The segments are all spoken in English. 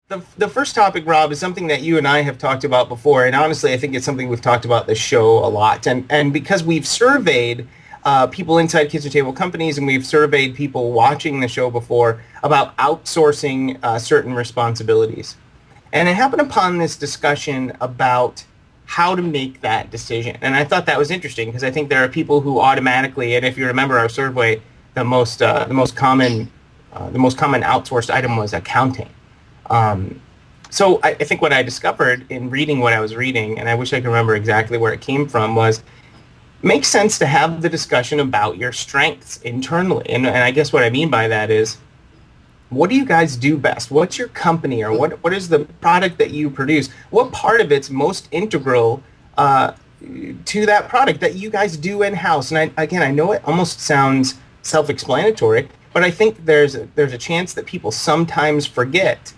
The first topic, Rob, is something that you and I have talked about before, and honestly, I think it's something we've talked about this show a lot. And because we've surveyed people inside kitchen table companies, and we've surveyed people watching the show before about outsourcing certain responsibilities. And I happened upon this discussion about how to make that decision. And I thought that was interesting because I think there are people who automatically, and if you remember our survey, the most common outsourced item was accounting. So I think what I discovered in reading what I was reading, and I wish I could remember exactly where it came from, was makes sense to have the discussion about your strengths internally. And I guess what I mean by that is, what do you guys do best? What's your company, or what is the product that you produce? What part of it's most integral to that product that you guys do in-house? And I know it almost sounds self-explanatory, but I think there's a chance that people sometimes forget.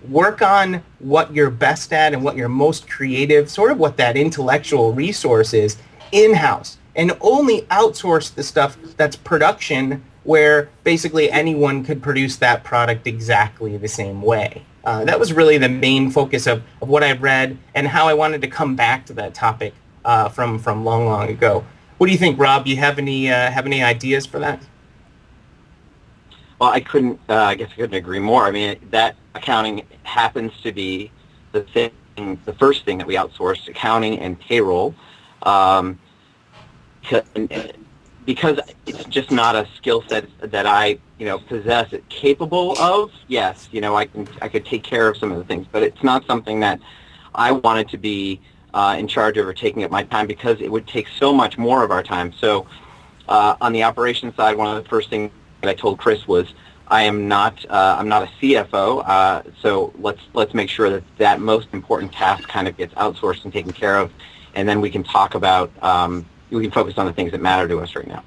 Work on what you're best at and what you're most creative, sort of what that intellectual resource is, in-house, and only outsource the stuff that's production, where basically anyone could produce that product exactly the same way. That was really the main focus of what I read and how I wanted to come back to that topic from long ago. What do you think, Rob? Do you have any ideas for that? Well, I guess I couldn't agree more. I mean, that accounting happens to be the first thing that we outsource, accounting and payroll, because it's just not a skill set that I, possess it capable of. Yes, I could take care of some of the things, but it's not something that I wanted to be in charge of or taking up my time, because it would take so much more of our time. So on the operations side, one of the first things that I told Chris was, I'm not a CFO, so let's make sure that most important task kind of gets outsourced and taken care of, and then we can talk about we can focus on the things that matter to us right now.